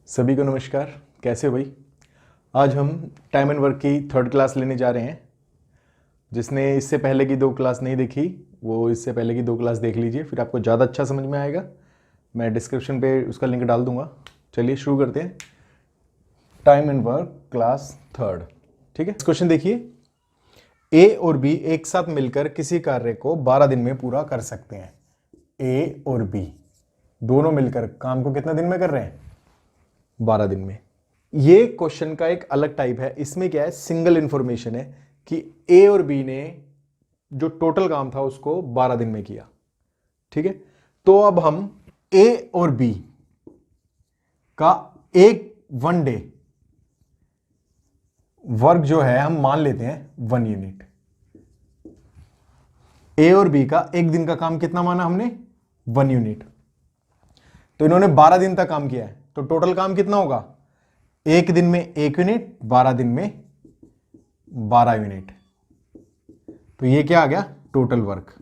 सभी को नमस्कार। कैसे हो भाई? आज हम टाइम एंड वर्क की थर्ड क्लास लेने जा रहे हैं। जिसने इससे पहले की दो क्लास नहीं देखी वो इससे पहले की दो क्लास देख लीजिए, फिर आपको ज़्यादा अच्छा समझ में आएगा। मैं डिस्क्रिप्शन पे उसका लिंक डाल दूंगा। चलिए शुरू करते हैं। Time and work class third. ठीक है, क्वेश्चन देखिए। ए और बी एक साथ मिलकर किसी कार्य को 12 दिन में पूरा कर सकते हैं। ए और बी दोनों मिलकर काम को कितना दिन में कर रहे हैं? 12 दिन में। ये क्वेश्चन का एक अलग टाइप है। इसमें क्या है, सिंगल इंफॉर्मेशन है कि ए और बी ने जो टोटल काम था उसको 12 दिन में किया। ठीक है, तो अब हम ए और बी का एक वन डे वर्क जो है हम मान लेते हैं 1 यूनिट। ए और बी का एक दिन का काम कितना माना हमने? 1 यूनिट। तो इन्होंने 12 दिन तक काम किया है, तो टोटल काम कितना होगा? एक दिन में 1 यूनिट, 12 दिन में 12 यूनिट। तो ये क्या आ गया? Total work.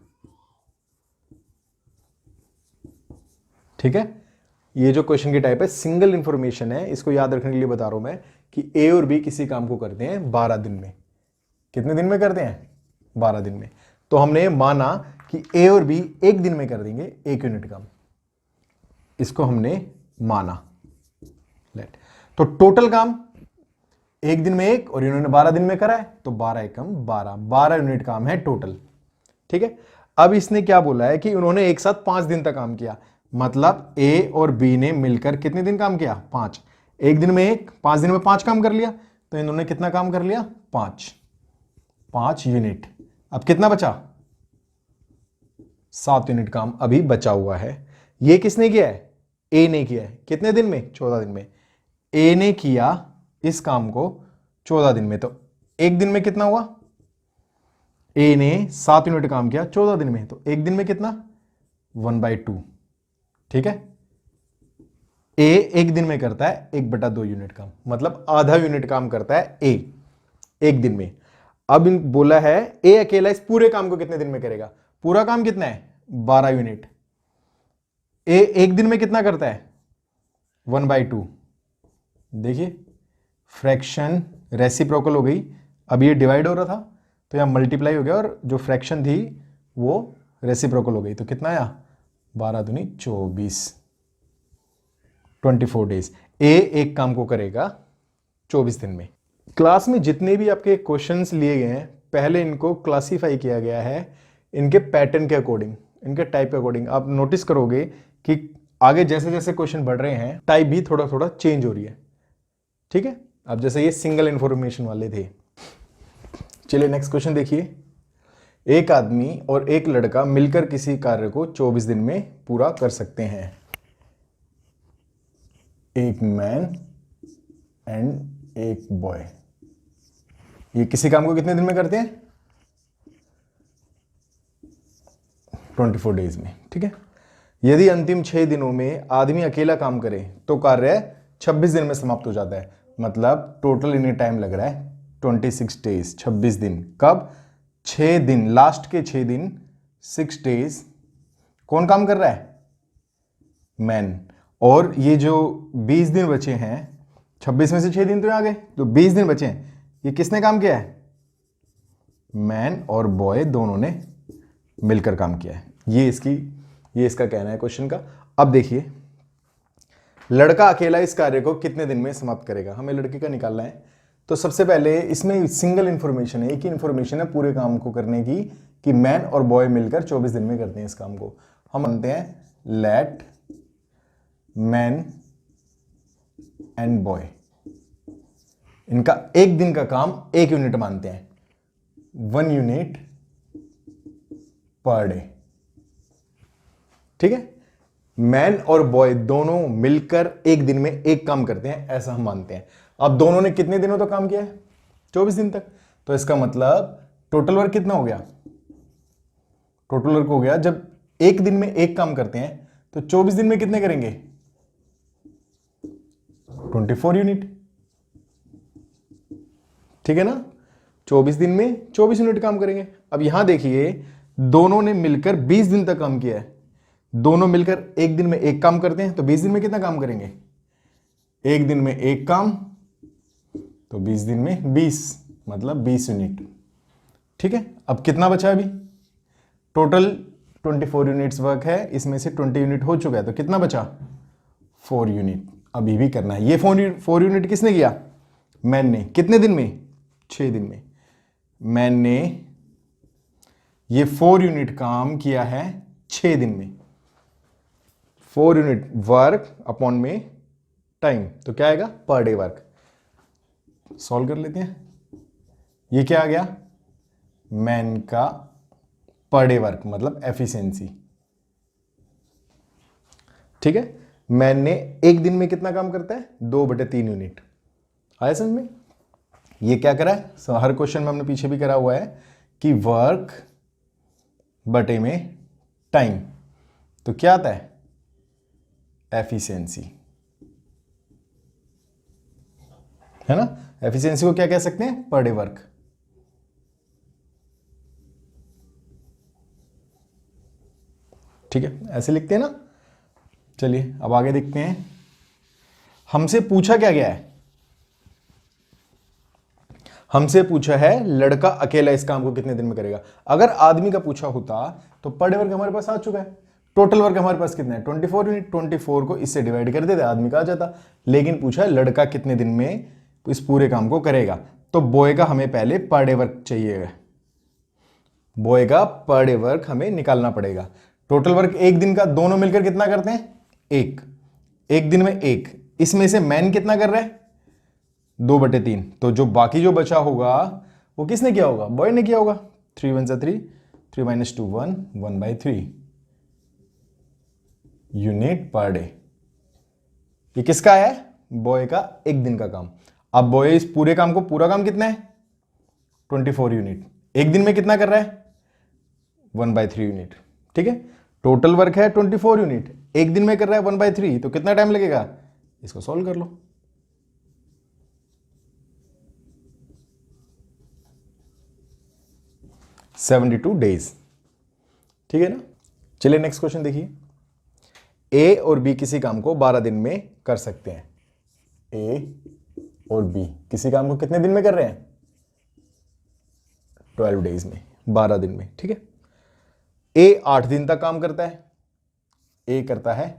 ठीक है, ये जो क्वेश्चन की टाइप है सिंगल इंफॉर्मेशन है। इसको याद रखने के लिए बता रहा हूं मैं कि ए और बी किसी काम को करते हैं 12 दिन में। कितने दिन में करते हैं? 12 दिन में। तो हमने माना कि ए और बी एक दिन में कर देंगे 1 यूनिट काम। इसको हमने माना। लेट, तो टोटल काम एक दिन में 1 और इन्होंने 12 दिन में करा है, तो 12 एकम 12 यूनिट काम है टोटल। ठीक है, अब इसने क्या बोला है कि उन्होंने एक साथ 5 दिन तक काम किया। मतलब ए और बी ने मिलकर कितने दिन काम किया? 5। एक दिन में 1, 5 दिन में 5 काम कर लिया। तो इन्होंने कितना काम कर लिया? 5 यूनिट। अब कितना बचा? 7 यूनिट काम अभी बचा हुआ है। ये किसने किया है? ए ने किया है। कितने दिन में? 14 दिन में। ए ने किया इस काम को 14 दिन में, तो एक दिन में कितना हुआ? ए ने 7 यूनिट काम किया 14 दिन में, तो एक दिन में कितना? 1/2। ठीक है, ए एक दिन में करता है 1/2 यूनिट काम, मतलब आधा यूनिट काम करता है ए एक दिन में। अब बोला है ए अकेला इस पूरे काम को कितने दिन में करेगा? पूरा काम कितना है? 12 यूनिट। ए एक दिन में कितना करता है? 1/2। देखिए, फ्रैक्शन रेसिप्रोकल हो गई। अब ये डिवाइड हो रहा था तो यहां मल्टीप्लाई हो गया, और जो फ्रैक्शन थी वो रेसिप्रोकल हो गई। तो कितना आया? 12 दूनी 24, 24 डेज। ए एक काम को करेगा 24 दिन में। क्लास में जितने भी आपके क्वेश्चंस लिए गए हैं पहले इनको क्लासिफाई किया गया है इनके पैटर्न के अकॉर्डिंग, इनके टाइप के अकॉर्डिंग। आप नोटिस करोगे कि आगे जैसे जैसे क्वेश्चन बढ़ रहे हैं टाइप भी थोड़ा थोड़ा चेंज हो रही है। ठीक है, अब जैसे ये सिंगल इंफॉर्मेशन वाले थे। चलिए नेक्स्ट क्वेश्चन देखिए। एक आदमी और एक लड़का मिलकर किसी कार्य को 24 दिन में पूरा कर सकते हैं। एक मैन एंड एक बॉय ये किसी काम को कितने दिन में करते हैं? 24 डेज में। ठीक है, यदि अंतिम 6 दिनों में आदमी अकेला काम करे तो कार्य 26 दिन में समाप्त हो जाता है। मतलब टोटल इन्हें टाइम लग रहा है 26 डेज, 26 दिन। कब? 6 दिन, लास्ट के 6 दिन, 6 डेज। कौन काम कर रहा है? मैन। और ये जो 20 दिन बचे हैं, 26 में से 6 दिन तो आ गए, तो 20 दिन बचे हैं, ये किसने काम किया है? मैन और बॉय दोनों ने मिलकर काम किया है। ये इसका कहना है क्वेश्चन का। अब देखिए, लड़का अकेला इस कार्य को कितने दिन में समाप्त करेगा? हमें लड़के का निकालना है। तो सबसे पहले इसमें सिंगल इंफॉर्मेशन है, एक ही इंफॉर्मेशन है पूरे काम को करने की, कि मैन और बॉय मिलकर 24 दिन में करते हैं इस काम को। हम मानते हैं लेट मैन एंड बॉय, इनका एक दिन का काम 1 यूनिट मानते हैं, 1 यूनिट पर डे। ठीक है, मैन और बॉय दोनों मिलकर एक दिन में एक काम करते हैं, ऐसा हम मानते हैं। अब दोनों ने कितने दिनों तक काम किया है? 24 दिन तक। तो इसका मतलब टोटल वर्क कितना हो गया? टोटल वर्क हो गया, जब एक दिन में एक काम करते हैं तो 24 दिन में कितने करेंगे? 24 यूनिट। ठीक है ना, 24 दिन में 24 यूनिट काम करेंगे। अब यहां देखिए, दोनों ने मिलकर 20 दिन तक काम किया है। दोनों मिलकर एक दिन में एक काम करते हैं, तो 20 दिन में कितना काम करेंगे? एक दिन में एक काम, तो 20 दिन में 20, मतलब 20 यूनिट। ठीक है, अब कितना बचा अभी? टोटल 24 यूनिट्स वर्क है, इसमें से 20 यूनिट हो चुका है, तो कितना बचा? 4 यूनिट अभी भी करना है। ये 4 यूनिट किसने किया? मैन ने। कितने दिन में? 6 दिन में। मैन ने ये 4 यूनिट काम किया है 6 दिन में। 4 यूनिट वर्क अपॉन में टाइम, तो क्या आएगा? Per day work. सॉल्व कर लेते हैं। ये क्या आ गया? मैन का पर डे वर्क, मतलब एफिशिएंसी। ठीक है, मैन ने एक दिन में कितना काम करता है? 2/3 यूनिट। आया समझ में? ये क्या करा है? हर क्वेश्चन में हमने पीछे भी करा हुआ है कि वर्क बटे में टाइम, तो क्या आता है? एफिशिएंसी, है ना? एफिशिएंसी को क्या कह सकते हैं? Per day work. ठीक है, ऐसे लिखते हैं ना। चलिए अब आगे देखते हैं। हमसे पूछा क्या गया है? हमसे पूछा है लड़का अकेला इस काम को कितने दिन में करेगा। अगर आदमी का पूछा होता तो पर डे वर्क हमारे पास आ चुका है। टोटल वर्क हमारे पास कितना है? 24 यूनिट। 24 को इससे डिवाइड कर देते, आदमी का आ जाता। लेकिन पूछा है लड़का कितने दिन में इस पूरे काम को करेगा, तो बॉय का हमें पहले पर डे वर्क चाहिए। बॉय का पर डे वर्क हमें निकालना पड़ेगा। टोटल वर्क एक दिन का, दोनों मिलकर कितना करते हैं? एक दिन में एक। इसमें से मैन कितना कर रहा है? 2/3। तो जो बाकी जो बचा होगा वो किसने किया होगा? बॉय ने किया होगा। 3 1 3, 3 - 2 1, 1/3 यूनिट पर डे। ये किसका है? बॉय का एक दिन का काम। अब बॉय इस पूरे काम को, पूरा काम कितना है? 24 यूनिट। एक दिन में कितना कर रहा है? 1/3 यूनिट। ठीक है, टोटल वर्क है 24 यूनिट, एक दिन में कर रहा है 1/3, तो कितना टाइम लगेगा? इसको सॉल्व कर लो। $72 days। ठीक है ना। चलिए नेक्स्ट क्वेश्चन देखिए। ए और बी किसी काम को 12 दिन में कर सकते हैं। ए और बी किसी काम को कितने दिन में कर रहे हैं? 12 डेज में, 12 दिन में। ठीक है, ए 8 दिन तक काम करता है। ए करता है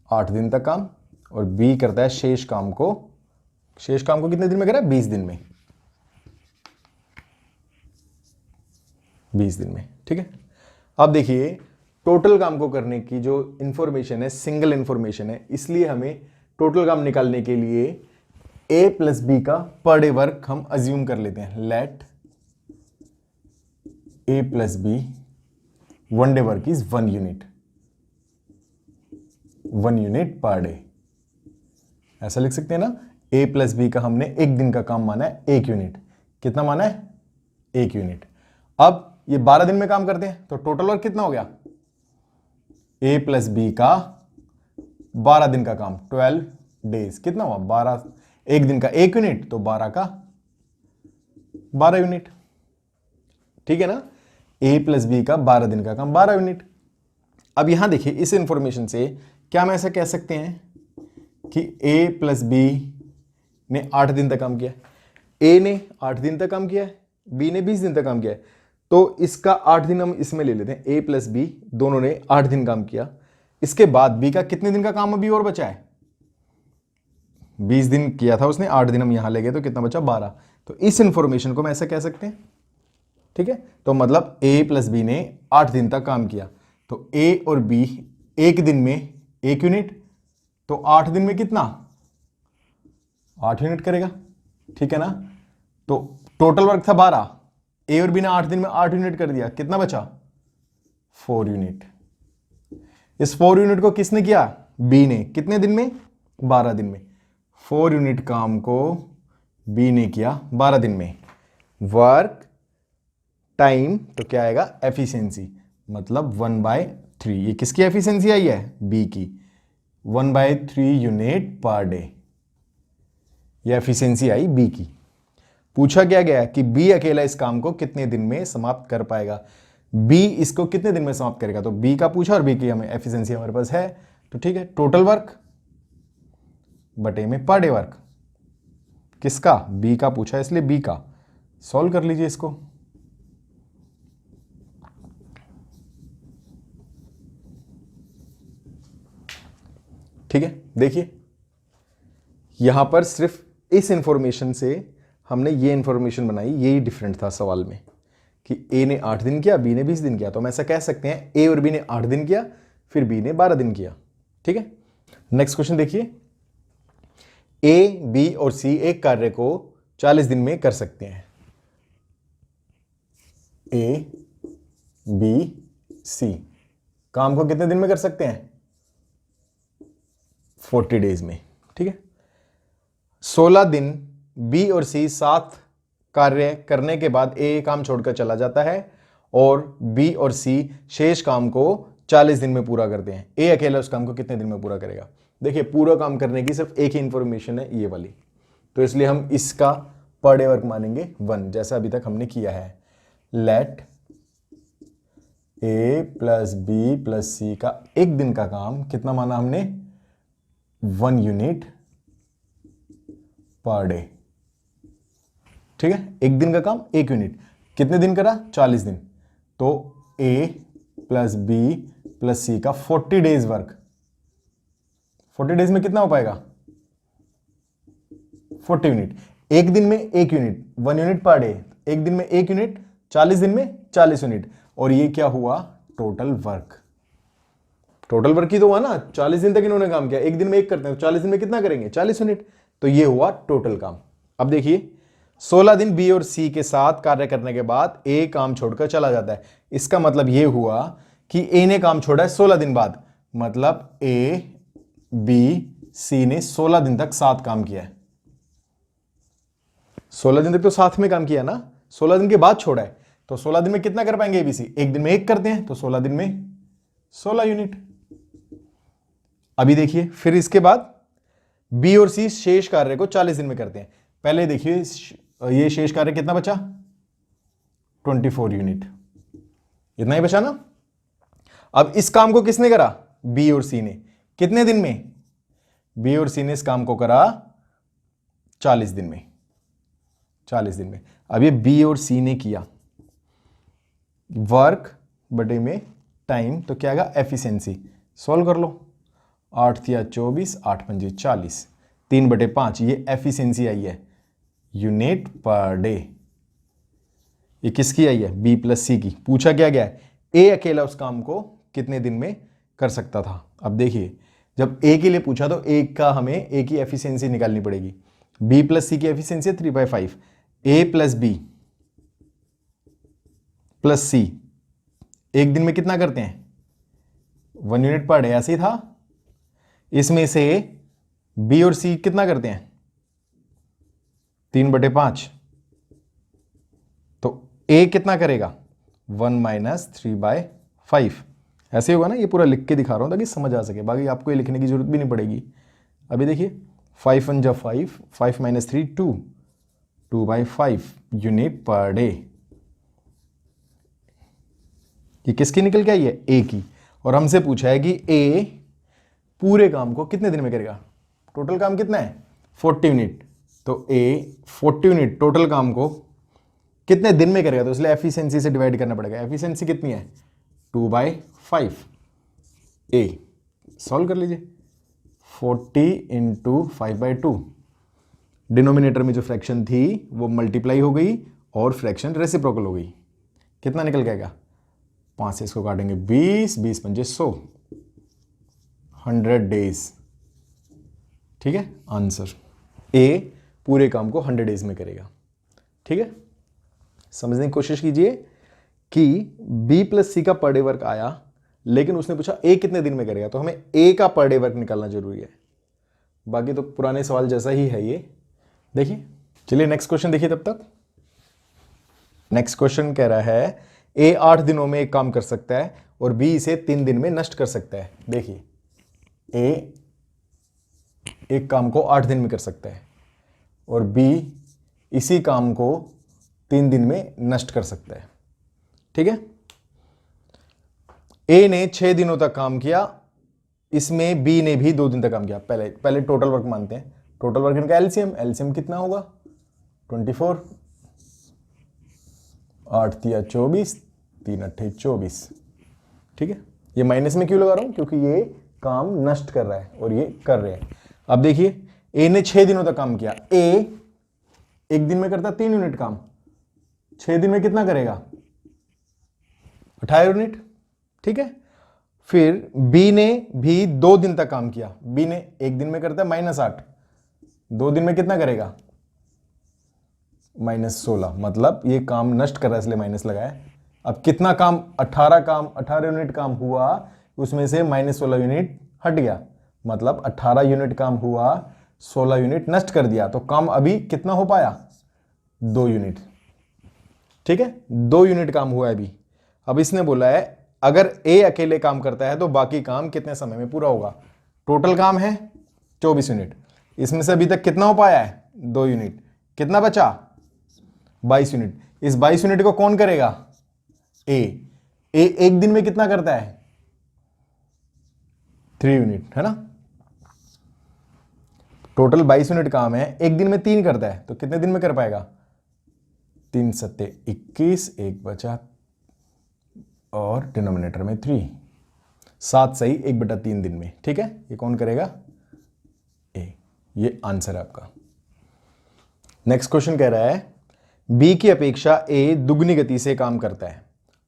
8 दिन तक काम, और बी करता है शेष काम को कितने दिन में कर रहा है? 20 दिन में। 20 दिन में। ठीक है, अब देखिए टोटल काम को करने की जो इंफॉर्मेशन है सिंगल इंफॉर्मेशन है, इसलिए हमें टोटल काम निकालने के लिए ए प्लस बी का पर डे वर्क हम अज्यूम कर लेते हैं। Let A plus B one day work is 1 unit, 1 unit per day. ऐसा लिख सकते हैं ना। ए प्लस बी का हमने एक दिन का काम माना है 1 यूनिट। कितना माना है? 1 यूनिट। अब ये 12 दिन में काम करते हैं, तो टोटल वर्क कितना हो गया? ए प्लस बी का 12 दिन का काम, 12 डेज। कितना हुआ? 12। एक दिन का 1 यूनिट, तो 12 का 12 यूनिट। ठीक है ना। ए प्लस बी का 12 दिन का काम 12 यूनिट। अब यहां देखिए इस इंफॉर्मेशन से क्या हम ऐसा कह सकते हैं कि ए प्लस बी ने 8 दिन तक काम किया है। ए ने 8 दिन तक काम किया है, बी ने 20 दिन तक काम किया है, तो इसका 8 दिन हम इसमें ले लेते हैं। ए प्लस बी दोनों ने 8 दिन काम किया। इसके बाद बी का कितने दिन का काम अभी और बचा है? 20 दिन किया था उसने, 8 दिन हम यहां ले गए, तो कितना बचा? 12। तो इस इंफॉर्मेशन को हम ऐसा कह सकते हैं। ठीक है, तो मतलब ए प्लस बी ने 8 दिन तक काम किया, तो ए और बी एक दिन में 1 यूनिट, तो 8 दिन में कितना? 8 यूनिट करेगा। ठीक है ना। तो टोटल वर्क था 12, ए और बी ने 8 दिन में 8 यूनिट कर दिया, कितना बचा? 4 यूनिट। इस 4 यूनिट को किसने किया? बी ने। कितने दिन में? 12 दिन में। 4 यूनिट काम को बी ने किया 12 दिन में। वर्क टाइम, तो क्या आएगा? एफिशिएंसी, मतलब 1/3। ये किसकी एफिशिएंसी आई है? बी की। 1/3 यूनिट पर डे, ये एफिशिएंसी आई बी की। पूछा क्या गया कि बी अकेला इस काम को कितने दिन में समाप्त कर पाएगा। बी इसको कितने दिन में समाप्त करेगा, तो बी का पूछा और बी की हमें एफिशिएंसी हमारे पास है, तो ठीक है। टोटल वर्क बटे में पर डे वर्क। किसका? बी का पूछा है इसलिए बी का। सॉल्व कर लीजिए इसको। ठीक है, देखिए यहां पर सिर्फ इस इंफॉर्मेशन से हमने ये इंफॉर्मेशन बनाई, यही डिफरेंट था सवाल में कि ए ने 8 दिन किया, बी ने 20 दिन किया। तो हम ऐसा कह सकते हैं ए और बी ने 8 दिन किया, फिर बी ने 12 दिन किया। ठीक है, नेक्स्ट क्वेश्चन देखिए। ए, बी और सी एक कार्य को 40 दिन में कर सकते हैं। ए, बी, सी काम को कितने दिन में कर सकते हैं? 40 डेज में। ठीक है, 16 दिन बी और सी साथ कार्य करने के बाद ए काम छोड़कर चला जाता है और बी और सी शेष काम को 40 दिन में पूरा करते हैं। ए अकेला उस काम को कितने दिन में पूरा करेगा? देखिए पूरा काम करने की सिर्फ एक ही इंफॉर्मेशन है, ये वाली, तो इसलिए हम इसका पर डे वर्क मानेंगे 1, जैसा अभी तक हमने किया है। Late A plus B plus सी का एक दिन का काम कितना माना हमने? 1 यूनिट पर डे। ठीक है, एक दिन का काम 1 यूनिट, कितने दिन करा? 40 दिन। तो ए प्लस बी प्लस सी का 40 डेज वर्क, 40 डेज में कितना हो पाएगा? 40 यूनिट। एक दिन में 1 यूनिट, 1 यूनिट पर डे, एक दिन में 1 यूनिट, 40 दिन में 40 यूनिट। और ये क्या हुआ? Total work. टोटल वर्क ही तो हुआ ना, 40 दिन तक इन्होंने काम किया। एक दिन में 1 करते हैं तो 40 दिन में कितना करेंगे? 40 यूनिट। तो ये हुआ टोटल काम। अब देखिए 16 दिन बी और सी के साथ कार्य करने के बाद ए काम छोड़कर चला जाता है। इसका मतलब ये हुआ कि ए ने काम छोड़ा है 16 दिन बाद, मतलब ए, बी, सी ने 16 दिन तक साथ काम किया है। 16 दिन तक तो साथ में काम किया ना, 16 दिन के बाद छोड़ा है। तो 16 दिन में कितना कर पाएंगे एबीसी? एक दिन में 1 करते हैं तो 16 दिन में 16 यूनिट। अभी देखिए फिर इसके बाद बी और सी शेष कार्य को 40 दिन में करते हैं। पहले देखिए ये शेष कार्य कितना बचा? 24 यूनिट, इतना ही बचा ना। अब इस काम को किसने करा? बी और सी ने। कितने दिन में? बी और सी ने इस काम को करा 40 दिन में, 40 दिन में। अब ये बी और सी ने किया वर्क बटे में टाइम, तो क्या आएगा? एफिशिएंसी। सॉल्व कर लो। 8 या 24, 8 पंजे 40, 3/5 ये एफिशिएंसी आई है यूनिट पर डे। ये किसकी आई है? बी प्लस सी की। पूछा क्या गया है? ए अकेला उस काम को कितने दिन में कर सकता था। अब देखिए जब ए के लिए पूछा तो ए का हमें ए की एफिशिएंसी निकालनी पड़ेगी। बी प्लस सी की एफिशिएंसी 3/5। ए प्लस बी प्लस सी एक दिन में कितना करते हैं? 1 यूनिट पर डे, ऐसे ही था। इसमें से बी और सी कितना करते हैं? 3/5। तो ए कितना करेगा? 1 - 3/5। ऐसे होगा ना, ये पूरा लिख के दिखा रहा हूं ताकि समझ आ सके, बाकी आपको ये लिखने की जरूरत भी नहीं पड़ेगी। अभी देखिए 5 1 जा 5, 5 - 3 2, 2/5 यूनिट पर डे। ये किसकी निकल के आई है? ए की। और हमसे पूछा है कि ए पूरे काम को कितने दिन में करेगा? टोटल काम कितना है? 40 यूनिट। तो ए 40 यूनिट टोटल काम को कितने दिन में करेगा? तो इसलिए एफिशिएंसी से डिवाइड करना पड़ेगा। एफिशिएंसी कितनी है? 2/5। ए सॉल्व कर लीजिए। 40 × 5/2। डिनोमिनेटर में जो फ्रैक्शन थी वो मल्टीप्लाई हो गई और फ्रैक्शन रेसिप्रोकल हो गई। कितना निकल जाएगा? 5 से इसको काटेंगे 20, 20 पंजे 100, 100 डेज। ठीक है, आंसर ए पूरे काम को 100 डेज में करेगा। ठीक है, समझने की कोशिश कीजिए कि बी प्लस सी का पर डे वर्क आया, लेकिन उसने पूछा ए कितने दिन में करेगा, तो हमें ए का पर डे वर्क निकालना जरूरी है। बाकी तो पुराने सवाल जैसा ही है ये। देखिए चलिए नेक्स्ट क्वेश्चन देखिए तब तक। नेक्स्ट क्वेश्चन कह रहा है ए 8 दिनों में एक काम कर सकता है और बी इसे 3 दिन में नष्ट कर सकता है। देखिए ए एक काम को 8 दिन में कर सकता है और बी इसी काम को 3 दिन में नष्ट कर सकता है। ठीक है, ए ने 6 दिनों तक काम किया इसमें बी ने भी 2 दिन तक काम किया। पहले पहले टोटल वर्क मानते हैं। टोटल वर्क इनका एलसीएम, एलसीएम कितना होगा 24, 8 तिया 24, 3 अट्ठे 24। ठीक है, ये माइनस में क्यों लगा रहा हूं, क्योंकि ये काम नष्ट कर रहा है और ये कर रहे हैं। अब देखिए ए ने 6 दिनों तक काम किया। ए एक दिन में करता 3 यूनिट काम, 6 दिन में कितना करेगा 18 यूनिट। ठीक है, फिर बी ने भी 2 दिन तक काम किया। बी ने एक दिन में करता है -8, 2 दिन में कितना करेगा -16, मतलब ये काम नष्ट कर रहा है इसलिए माइनस लगाया। अब कितना काम 18 यूनिट काम हुआ, उसमें से -16 यूनिट हट गया, मतलब 18 यूनिट काम हुआ, 16 यूनिट नष्ट कर दिया, तो काम अभी कितना हो पाया 2 यूनिट। ठीक है, 2 यूनिट काम हुआ है अभी। अब इसने बोला है अगर ए अकेले काम करता है तो बाकी काम कितने समय में पूरा होगा। टोटल काम है 24 यूनिट, इसमें से अभी तक कितना हो पाया है 2 यूनिट, कितना बचा 22 यूनिट। इस 22 यूनिट को कौन करेगा ए एक दिन में कितना करता है 3 यूनिट, है ना। टोटल 22 यूनिट काम है, एक दिन में 3 करता है, तो कितने दिन में कर पाएगा 3 सत्ते 21, एक बचा और डिनोमिनेटर में 3, 7 सही 1/3 दिन में। ठीक है, ये कौन करेगा ए, ये आंसर है आपका। नेक्स्ट क्वेश्चन कह रहा है बी की अपेक्षा ए दुगनी गति से काम करता है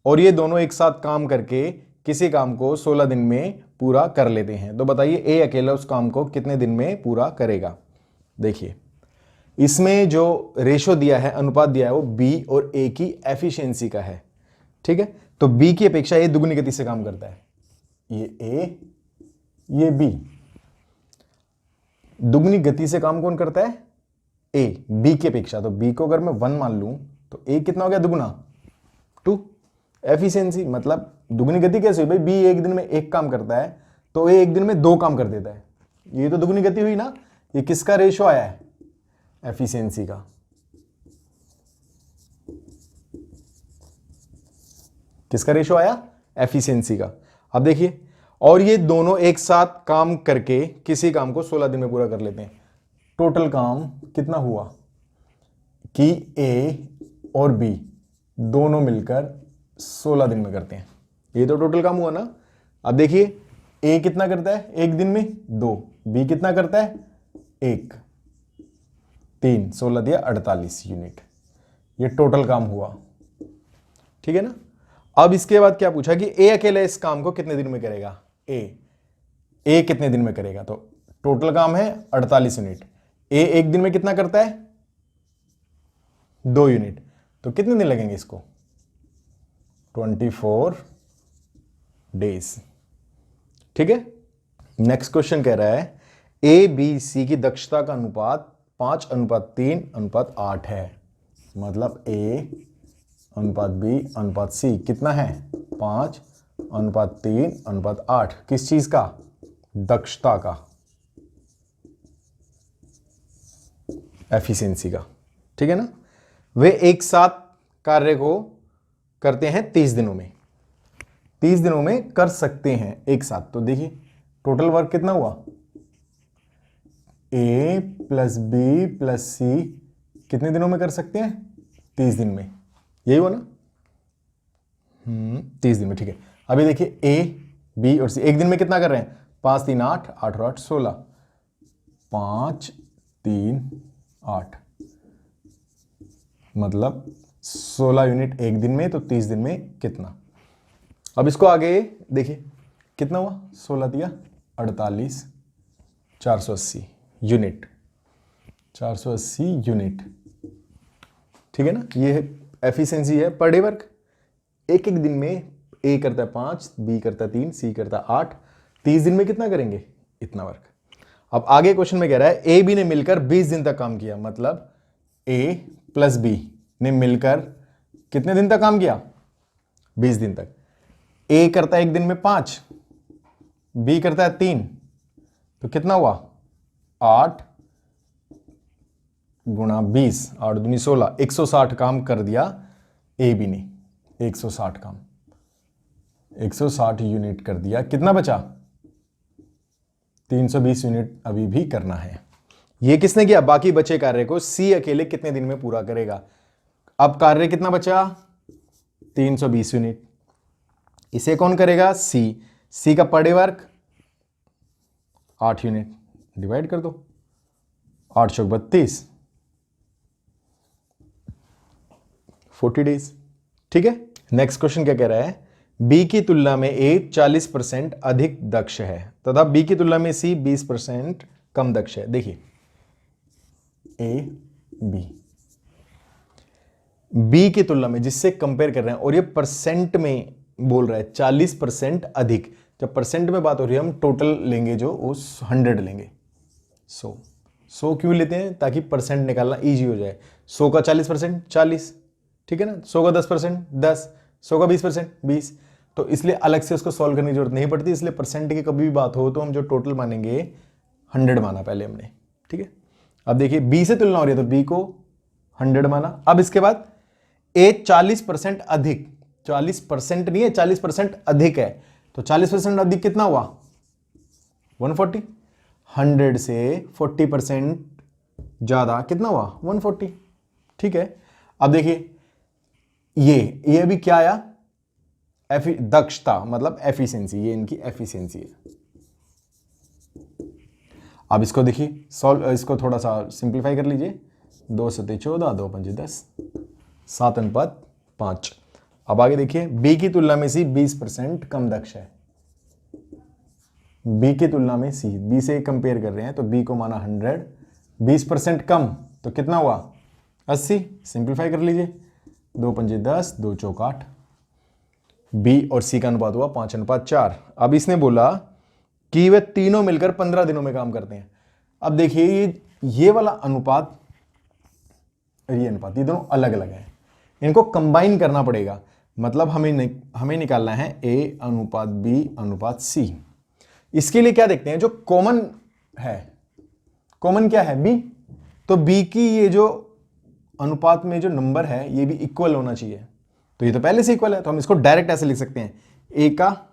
और ये दोनों एक साथ काम करके किसी काम को 16 दिन में पूरा कर लेते हैं, तो बताइए ए अकेला उस काम को कितने दिन में पूरा करेगा। देखिए इसमें जो रेशो दिया है, अनुपात दिया है, वो बी और ए की एफिशिएंसी का है। ठीक है, तो बी की अपेक्षा ए दुगनी गति से काम करता है, ये ए ये बी। दुगनी गति से काम कौन करता है ए, बी की अपेक्षा। तो बी को अगर मैं 1 मान लूं तो ए कितना हो गया दुगुना 2। एफिशिएंसी मतलब दुगनी गति कैसे हुई भाई, बी एक दिन में 1 काम करता है तो ए एक दिन में 2 काम कर देता है, ये तो दुगनी गति हुई ना। ये किसका रेशो आया है एफिशिएंसी का। किसका रेशो आया एफिशिएंसी का। अब देखिए और ये दोनों एक साथ काम करके किसी काम को 16 दिन में पूरा कर लेते हैं। टोटल काम कितना हुआ कि ए और बी दोनों मिलकर 16 दिन में करते हैं, ये तो टोटल काम हुआ ना। अब देखिए ए कितना करता है एक दिन में 2, बी कितना करता है 1, 3, 16 दिया 48 यूनिट, ये टोटल काम हुआ। ठीक है ना। अब इसके बाद क्या पूछा कि ए अकेले इस काम को कितने दिन में करेगा। ए कितने दिन में करेगा, तो टोटल काम है 48 यूनिट, ए एक दिन में कितना करता है 2 यूनिट, तो कितने दिन लगेंगे इसको 24 डेज। ठीक है। नेक्स्ट क्वेश्चन कह रहा है ए बी सी की दक्षता का अनुपात 5:3:8 है, मतलब ए अनुपात बी अनुपात सी कितना है 5:3:8। किस चीज का दक्षता का, एफिशिएंसी का। ठीक है ना। वे एक साथ कार्य को करते हैं 30 दिनों में, 30 दिनों में कर सकते हैं एक साथ। तो देखिए टोटल वर्क कितना हुआ ए प्लस बी प्लस सी कितने दिनों में कर सकते हैं 30 दिन में, यही हुआ ना 30 दिन में। ठीक है। अभी देखिए ए बी और सी एक दिन में कितना कर रहे हैं 5 3 8 8 और 8 16, 5 3 8 मतलब 16 यूनिट एक दिन में, तो 30 दिन में कितना। अब इसको आगे देखिए कितना हुआ 16 दिया 48, 480 यूनिट, 480 यूनिट। ठीक है ना। ये एफिशिएंसी है पर डे वर्क। एक एक दिन में ए करता है 5, बी करता है 3, सी करता है 8, 30 दिन में कितना करेंगे इतना वर्क। अब आगे क्वेश्चन में कह रहा है ए बी ने मिलकर 20 दिन तक काम किया, मतलब ए प्लस बी ने मिलकर कितने दिन तक काम किया 20 दिन तक। ए करता है एक दिन में 5, बी करता है 3, तो कितना हुआ 8 गुणा 20, 8 दूनी 16, 160 काम कर दिया ए बी ने, 160 काम, 160 यूनिट कर दिया। कितना बचा 320 यूनिट अभी भी करना है। ये किसने किया? बाकी बचे कार्य को सी अकेले कितने दिन में पूरा करेगा? अब कार्य कितना बचा? 320 यूनिट। इसे कौन करेगा? सी। सी का per day work 8 unit, divide कर दो, 8 चौक 32, 40 डेज। ठीक है। नेक्स्ट क्वेश्चन क्या कह रहा है? बी की तुलना में ए 40% अधिक दक्ष है तथा बी की तुलना में सी 20% कम दक्ष है। देखिए ए बी, बी की तुलना में जिससे कंपेयर कर रहे हैं और ये परसेंट में बोल रहा है 40% अधिक। जब परसेंट में बात हो रही है हम टोटल लेंगे जो उस 100 लेंगे। 100 क्यों लेते हैं? ताकि परसेंट निकालना इजी हो जाए। 100 का 40% 40, ठीक है ना। 100 का 10% 10, 100 का 20% 20। तो इसलिए अलग से उसको सॉल्व करने की जरूरत नहीं पड़ती। इसलिए परसेंट की कभी भी बात हो तो हम जो टोटल मानेंगे 100 माना पहले हमने, ठीक है। अब देखिए बी से तुलना हो रही है तो बी को 100 माना। अब इसके बाद ए 40% अधिक, 40% नहीं है 40% अधिक है, तो 40% अधिक कितना हुआ? 140। 100 से 40% ज्यादा कितना हुआ? 140। ठीक है। अब देखिए ये अभी क्या आया? दक्षता मतलब एफिशिएंसी, ये इनकी एफिशिएंसी है। अब इसको देखिए सॉल्व, इसको थोड़ा सा सिंप्लीफाई कर लीजिए। 2 से 14, 2 पंजे 10, 7 अनुपात 5। अब आगे देखिए बी की तुलना में सी 20% कम दक्ष है। बी की तुलना में सी, बी से कंपेयर कर रहे हैं तो बी को माना 100, 20% कम तो कितना हुआ? 80। सिंप्लीफाई कर लीजिए, 2 पंजे 10, 2 चौक 8। बी और सी का अनुपात हुआ 5 अनुपात 4। अब इसने बोला कि वे तीनों मिलकर 15 दिनों में काम करते हैं। अब देखिए ये वाला अनुपात, ये अनुपात, ये दोनों अलग अलग हैं, इनको कंबाइन करना पड़ेगा। मतलब हमें निकालना है ए अनुपात बी अनुपात सी। इसके लिए क्या देखते हैं? जो कॉमन है, कॉमन क्या है? बी। तो बी की ये जो अनुपात में जो नंबर है ये भी इक्वल होना चाहिए। तो ये तो पहले से इक्वल है, तो हम इसको डायरेक्ट ऐसे लिख सकते हैं, ए का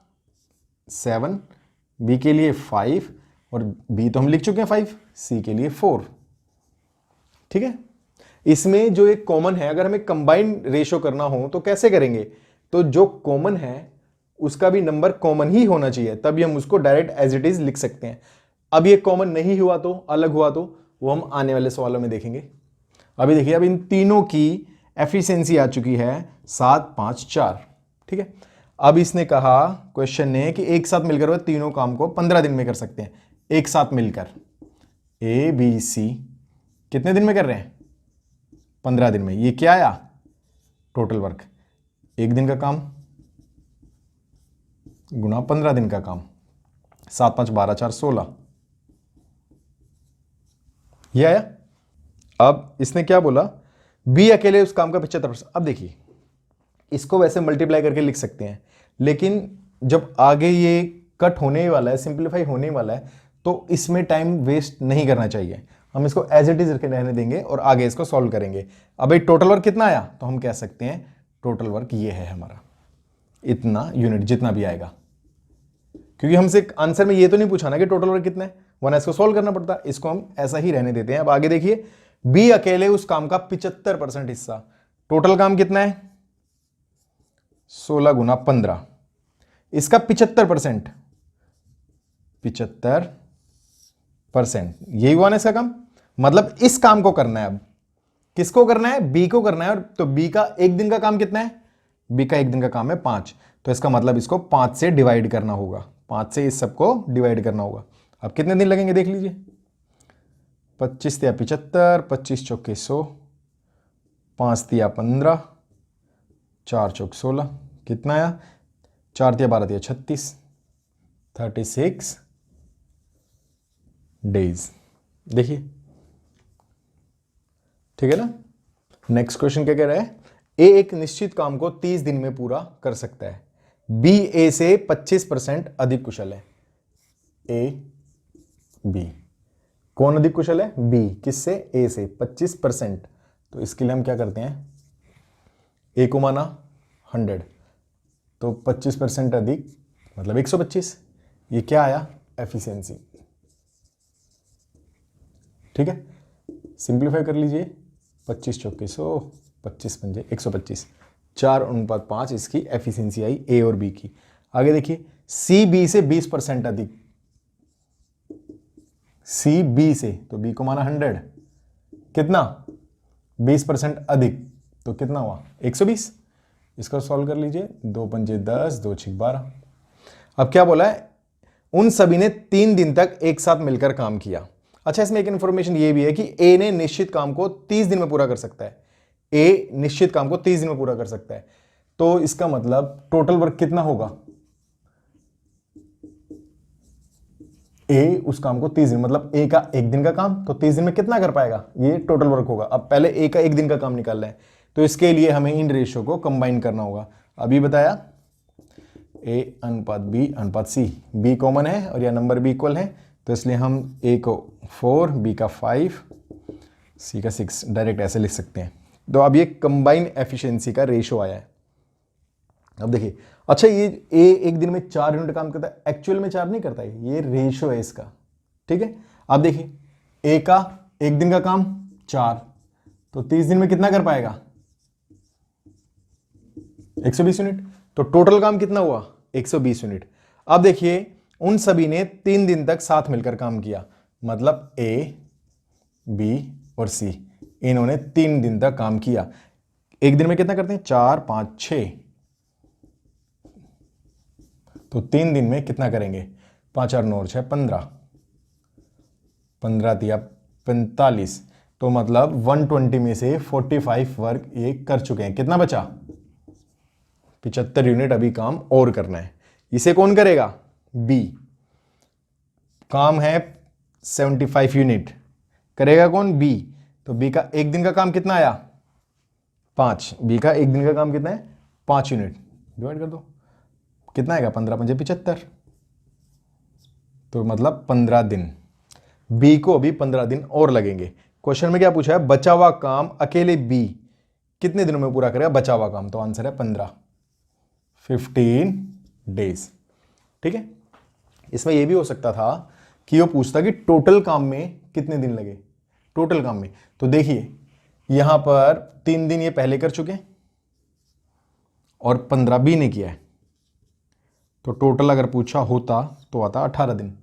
7, बी के लिए 5, और बी तो हम लिख चुके हैं 5, सी के लिए 4। ठीक है। इसमें जो एक कॉमन है, अगर हमें कंबाइन रेशो करना हो तो कैसे करेंगे? तो जो कॉमन है उसका भी नंबर कॉमन ही होना चाहिए, तभी हम उसको डायरेक्ट एज इट इज लिख सकते हैं। अब ये कॉमन नहीं हुआ तो, अलग हुआ तो, वो हम आने वाले सवालों में देखेंगे। अभी देखिए, अब इन तीनों की एफिशिएंसी आ चुकी है 7, 5, 4। ठीक है। अब इसने कहा क्वेश्चन ने कि एक साथ मिलकर वो तीनों काम को 15 दिन में कर सकते हैं। एक साथ मिलकर ए बी सी कितने दिन में कर रहे हैं? 15 दिन में। ये क्या आया? टोटल वर्क, एक दिन का काम गुना 15 दिन का काम, 7, 5, 12, 4, 16। ये आया। अब इसने क्या बोला? बी अकेले उस काम का 75%। अब देखिए इसको वैसे मल्टीप्लाई करके लिख सकते हैं, लेकिन जब आगे ये कट होने ही वाला है, सिंप्लीफाई होने वाला है, तो इसमें टाइम वेस्ट नहीं करना चाहिए। हम इसको एज इट इज रहने देंगे और आगे इसको सॉल्व करेंगे। अब भाई टोटल वर्क कितना आया? तो हम कह सकते हैं टोटल वर्क ये है हमारा, इतना यूनिट जितना भी आएगा। क्योंकि हमसे आंसर में ये तो नहीं पूछा ना कि टोटल वर्क कितना है, वरना इसको सॉल्व करना पड़ता। इसको हम ऐसा ही रहने देते हैं। अब आगे देखिए, बी अकेले उस काम का 75% हिस्सा, टोटल काम कितना है? 16 गुना 15, इसका 75%, 75%, यही हुआ ना इसका काम। मतलब इस काम को करना है। अब किसको करना है? बी को करना है। और तो बी का एक दिन का काम कितना है? बी का एक दिन का काम है 5, तो इसका मतलब इसको 5 से डिवाइड करना होगा, 5 से इस सबको डिवाइड करना होगा। अब कितने दिन लगेंगे देख लीजिए, 25 तिया 75, 25 चौके 100, 5 तिया 15, 4 चौक 16, कितना आया? 4 तिया 12 तिया 36, 36 डेज। देखिए ठीक है ना। नेक्स्ट क्वेश्चन क्या कह रहा है? ए एक निश्चित काम को 30 दिन में पूरा कर सकता है। बी ए से 25% अधिक कुशल है। ए बी, कौन अधिक कुशल है? बी। किससे? ए से 25%। तो इसके लिए हम क्या करते हैं, ए को माना 100, तो 25% अधिक मतलब 125। ये क्या आया? एफिशिएंसी। ठीक है, सिंप्लीफाई कर लीजिए, 25 चौके 100, 25 पंजे 125, 4:5 इसकी एफिशिएंसी आई ए और बी की। आगे देखिए, सी बी से 20% अधिक, सी बी से, तो बी को माना 100, कितना 20% अधिक, तो कितना हुआ 120। इसको सॉल्व कर लीजिए, 2 पंजे 10, 2 6 12। अब क्या बोला है, उन सभी ने 3 दिन तक एक साथ मिलकर काम किया। अच्छा, इसमें एक इंफॉर्मेशन ये भी है कि ए ने निश्चित काम को 30 दिन में पूरा कर सकता है, ए निश्चित काम को 30 दिन में पूरा कर सकता है, तो इसका मतलब टोटल वर्क कितना होगा, ए उस काम को 30 दिन, मतलब ए का 1 दिन का काम, तो 30 दिन में कितना कर पाएगा, ये टोटल वर्क होगा। अब पहले ए का 1 दिन का काम निकाल रहे हैं, तो इसके लिए हमें इन रेशियो को कंबाइन करना होगा। अभी बताया ए अनुपात बी अनुपात सी, बी कॉमन है और यह नंबर बी इक्वल है, तो इसलिए हम ए को 4, बी का 5, सी का 6 डायरेक्ट ऐसे लिख सकते हैं। तो अब ये कंबाइन एफिशिएंसी का रेशियो आया है। अब देखिए, अच्छा ये ए 1 दिन में 4 यूनिट काम करता है, एक्चुअल में 4 नहीं करता है, ये रेशियो है इसका, ठीक है। अब देखिए, ए का 1 दिन का काम 4, तो 30 दिन में कितना कर पाएगा 120 यूनिट, तो टोटल काम कितना हुआ 120 यूनिट। अब देखिए, उन सभी ने 3 दिन तक साथ मिलकर काम किया, मतलब ए, बी और सी, इन्होंने 3 दिन तक काम किया। 1 दिन में कितना करते हैं 4 5 6, तो 3 दिन में कितना करेंगे 5 और 9 6 15, 15 दिया 45, तो मतलब 120 में से 45 वर्क ये कर चुके हैं। कितना बचा 75 यूनिट अभी काम और करना है। इसे कौन करेगा, बी, काम है 75 यूनिट, करेगा कौन, बी, तो बी का 1 दिन का काम कितना आया 5, बी का 1 दिन का काम कितना है 5 यूनिट, डिवाइड कर दो, कितना आएगा 15 पंजे 75, तो मतलब 15 दिन, बी को अभी 15 दिन और लगेंगे। क्वेश्चन में क्या पूछा है, बचा हुआ काम अकेले बी कितने दिनों में पूरा करेगा बचा हुआ काम, तो आंसर है 15 डेज, ठीक है। इसमें यह भी हो सकता था कि वो पूछता कि टोटल काम में कितने दिन लगे, टोटल काम में, तो देखिए यहां पर 3 दिन ये पहले कर चुके और 15 बी ने किया है, तो टोटल अगर पूछा होता तो आता 18 दिन,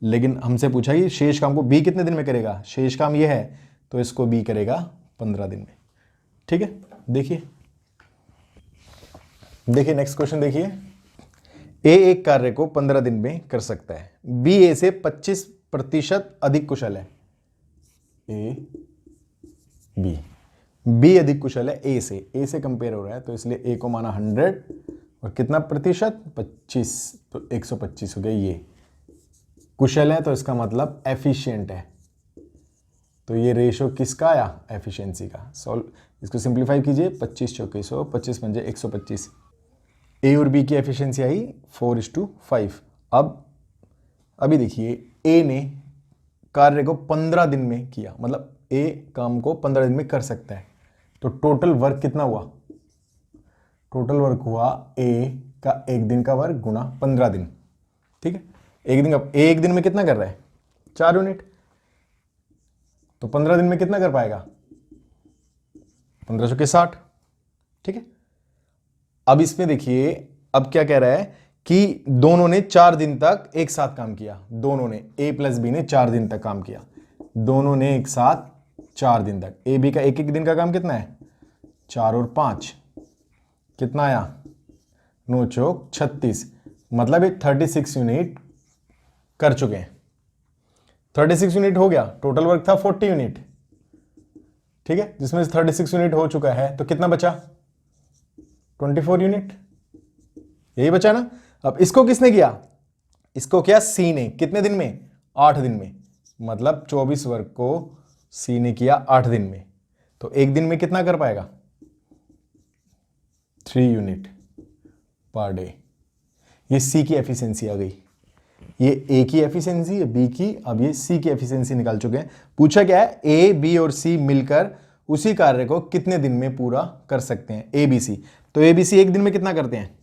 लेकिन हमसे पूछा कि शेष काम को बी कितने दिन में करेगा, शेष काम ये है तो इसको बी करेगा 15 दिन में, ठीक है। देखिए नेक्स्ट क्वेश्चन देखिए, ए एक कार्य को 15 दिन में कर सकता है, बी ए से 25% अधिक कुशल है, बी अधिक कुशल है ए से कंपेयर हो रहा है, तो इसलिए ए को माना 100 और कितना प्रतिशत 25, तो 125 हो गया। ये कुशल है तो इसका मतलब एफिशिएंट है, तो ये रेशो किसका आया एफिशिएंसी का। सॉल्व, इसको सिंप्लीफाई कीजिए, 25 चौके 100, 25 पंजे 125, ए और बी की एफिशिएंसी आई 4:5। अब अभी देखिए, ए ने कार्य को 15 दिन में किया, मतलब ए काम को 15 दिन में कर सकता है, तो टोटल वर्क कितना हुआ, टोटल वर्क हुआ ए का 1 दिन का वर्क गुना 15 दिन, ठीक है। एक दिन में कितना कर रहा है 4 यूनिट, तो 15 दिन में कितना कर पाएगा 15 चौके 60, ठीक है। अब इसमें देखिए, अब क्या कह रहा है कि दोनों ने 4 दिन तक एक साथ काम किया, दोनों ने ए प्लस बी ने 4 दिन तक काम किया, दोनों ने एक साथ 4 दिन तक, ए बी का 1 दिन का काम कितना है 4 और 5 कितना आया 9 चौक 36, मतलब ये 36 यूनिट कर चुके हैं, 36 यूनिट हो गया, टोटल वर्क था 40 यूनिट, ठीक है, जिसमें 36 यूनिट हो चुका है, तो कितना बचा 24 यूनिट, यही बचा ना। अब इसको किसने किया, इसको किया सी ने, कितने दिन में 8 दिन में, मतलब 24 वर्क को सी ने किया 8 दिन में, तो 1 दिन में कितना कर पाएगा 3 यूनिट पर डे। ये सी की एफिशिएंसी आ गई, ये ए की एफिशिएंसी है, बी की, अब ये सी की एफिशिएंसी निकाल चुके हैं। पूछा क्या है, ए बी और सी मिलकर उसी कार्य को कितने दिन में पूरा कर सकते हैं, ए बी सी, तो ए बी सी 1 दिन में कितना करते हैं,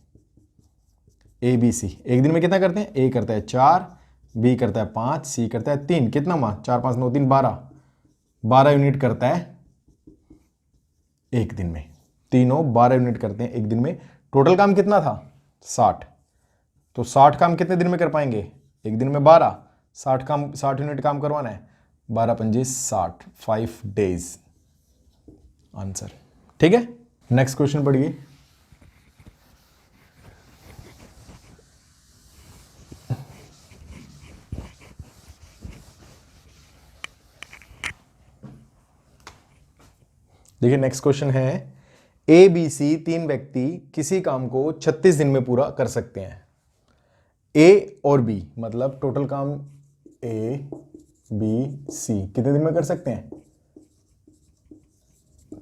ए बी सी 1 दिन में कितना करते हैं, ए करता है 4, बी करता है 5, सी करता है 3, कितना हुआ 4 5 9 3 12, 12 यूनिट करता है एक दिन में, तीनों 12 यूनिट करते हैं एक दिन में। टोटल काम कितना था 60, तो 60 काम कितने दिन में कर पाएंगे, एक दिन में 12, 60 यूनिट काम करवाना है, 12 पंजे 60, 5 डेज आंसर। ठीक है, नेक्स्ट क्वेश्चन पढ़िए। देखिए नेक्स्ट क्वेश्चन है, ए बी सी तीन व्यक्ति किसी काम को 36 दिन में पूरा कर सकते हैं। ए और बी मतलब टोटल काम ए बी सी कितने दिन में कर सकते हैं,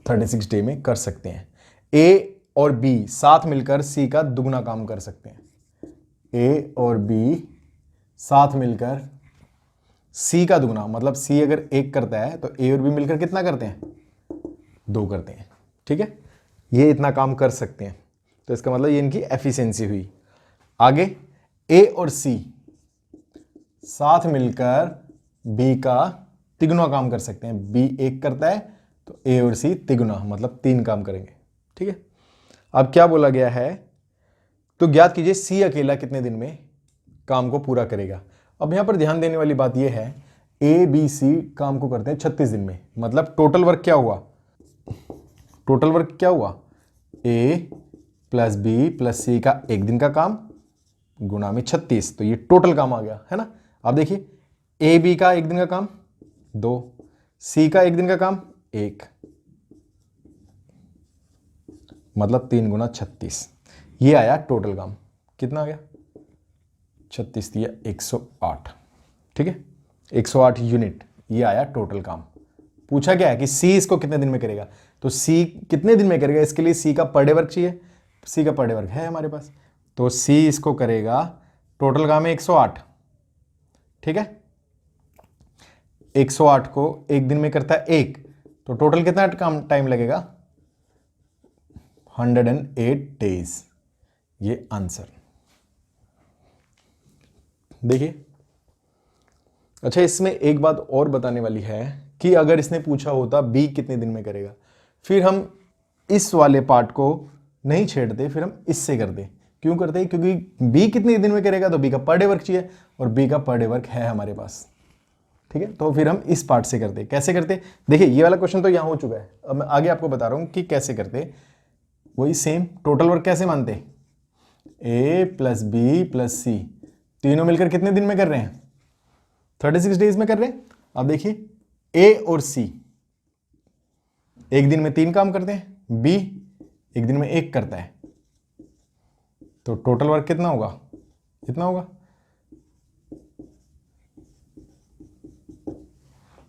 36 डे में कर सकते हैं। ए और बी साथ मिलकर सी का दुगना काम कर सकते हैं। ए और बी साथ मिलकर सी का दुगना, मतलब सी अगर एक करता है तो ए और बी मिलकर कितना करते हैं, 2 करते हैं। ठीक है, ये इतना काम कर सकते हैं, तो इसका मतलब ये इनकी एफिशिएंसी हुई। आगे ए और सी साथ मिलकर बी का तिगुना काम कर सकते हैं। बी एक करता है तो ए और सी तिगुना, मतलब 3 काम करेंगे। ठीक है, अब क्या बोला गया है, तो ज्ञात कीजिए सी अकेला कितने दिन में काम को पूरा करेगा। अब यहां पर ध्यान देने वाली बात यह है, ए बी सी काम को करते हैं 36 दिन में, मतलब टोटल वर्क क्या हुआ, टोटल वर्क क्या हुआ, ए प्लस बी प्लस सी का एक दिन का काम गुणा में 36, तो ये टोटल काम आ गया है ना। अब देखिए ए बी का एक दिन का काम 2, सी का एक दिन का काम 1, मतलब 3 गुना 36, ये आया टोटल काम। कितना आ गया, 36 दिया 108। ठीक है, 108 यूनिट, ये आया टोटल काम। पूछा क्या है कि सी इसको कितने दिन में करेगा, तो सी कितने दिन में करेगा, इसके लिए सी का पर डे वर्क चाहिए। सी का पर डे वर्क है हमारे पास, तो सी इसको करेगा, टोटल काम है 108। ठीक है, 108 को एक दिन में करता है 1, तो टोटल कितना काम टाइम लगेगा, 108 डेज, ये आंसर। देखिए अच्छा, इसमें एक बात और बताने वाली है कि अगर इसने पूछा होता बी कितने दिन में करेगा, फिर हम इस वाले पार्ट को नहीं छेड़ते, फिर हम इससे करते। क्यों करते हैं, क्योंकि बी कितने दिन में करेगा तो बी का पर डे वर्क चाहिए, और बी का पर डे वर्क है हमारे पास। ठीक है, तो फिर हम इस पार्ट से करते। कैसे करते, देखिए ये वाला क्वेश्चन तो यहां हो चुका है, अब मैं आगे आपको बता रहा हूं कि कैसे करते। वही सेम टोटल वर्क कैसे मानते, ए प्लस बी प्लस सी तीनों मिलकर कितने दिन में कर रहे हैं, 36 डेज में कर रहे हैं। अब देखिए ए और सी एक दिन में 3 काम करते हैं, बी एक दिन में 1 करता है, तो टोटल वर्क कितना होगा, कितना होगा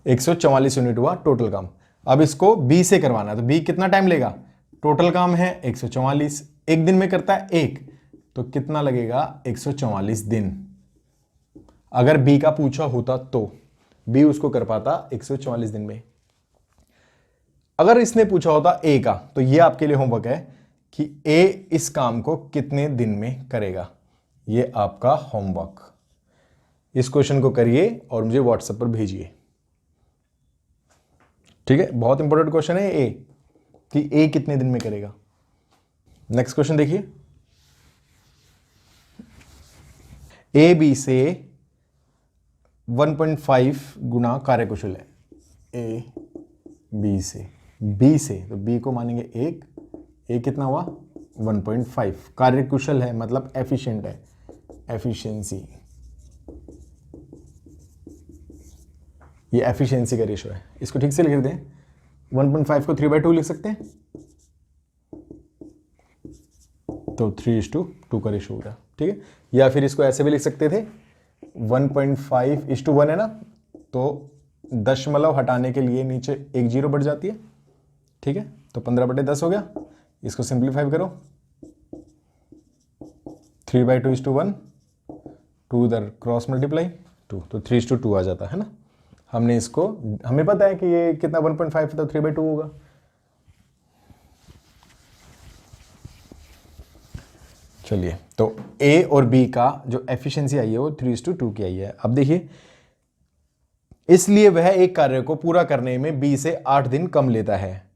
144 यूनिट हुआ टोटल काम। अब इसको बी से करवाना है, तो बी कितना टाइम लेगा, टोटल काम है 144, एक दिन में करता है 1, तो कितना लगेगा 144 दिन। अगर बी का पूछा होता तो बी उसको कर पाता 144 दिन में। अगर इसने पूछा होता ए का, तो ये आपके लिए होमवर्क है कि ए इस काम को कितने दिन में करेगा, ये आपका होमवर्क। इस क्वेश्चन को करिए और मुझे व्हाट्सएप पर भेजिए। ठीक है, बहुत इंपॉर्टेंट क्वेश्चन है ए, कि ए कितने दिन में करेगा। नेक्स्ट क्वेश्चन देखिए, ए बी से 1.5 गुना कार्यकुशल है। ए बी से, बी से तो बी को मानेंगे 1, ए कितना हुआ 1.5, कार्यकुशल है मतलब एफिशिएंट है, एफिशिएंसी, ये एफिशिएंसी का रेशो है। इसको ठीक से लिख दें, 1.5 को 3/2 लिख सकते हैं, तो 3:2 का रेशो हो गया। ठीक है, या फिर इसको ऐसे भी लिख सकते थे, 1.5:1 है ना, तो दशमलव हटाने के लिए नीचे एक 0 बढ़ जाती है। ठीक है, तो 15/10 हो गया। इसको सिंप्लीफाई करो, 3/2:1, 2 इधर क्रॉस मल्टीप्लाई 2, तो 3:2 आ जाता है ना। हमने इसको, हमें पता है कि ये कितना 1.5 तो 3/2 होगा। चलिए, तो ए और बी का जो एफिशिएंसी आई है वो 3:2 की आई है। अब देखिए इसलिए वह एक कार्य को पूरा करने में बी से 8 दिन कम लेता है।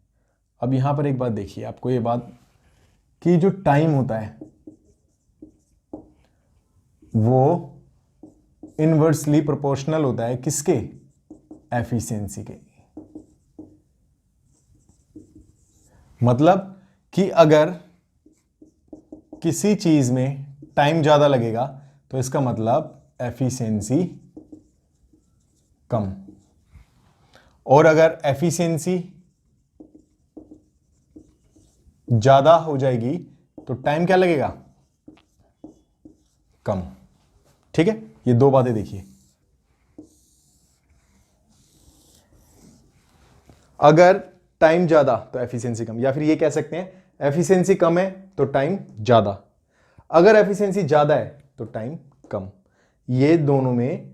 अब यहां पर एक बात देखिए, आपको ये बात कि जो टाइम होता है वो इनवर्सली प्रोपोर्शनल होता है किसके? एफिशिएंसी के। मतलब कि अगर किसी चीज में टाइम ज्यादा लगेगा तो इसका मतलब एफिशिएंसी कम, और अगर एफिशिएंसी ज्यादा हो जाएगी तो टाइम क्या लगेगा? कम। ठीक है, ये दो बातें देखिए। अगर टाइम ज्यादा तो एफिशिएंसी कम, या फिर ये कह सकते हैं एफिशिएंसी कम है तो टाइम ज्यादा। अगर एफिशिएंसी ज्यादा है तो टाइम कम। ये दोनों में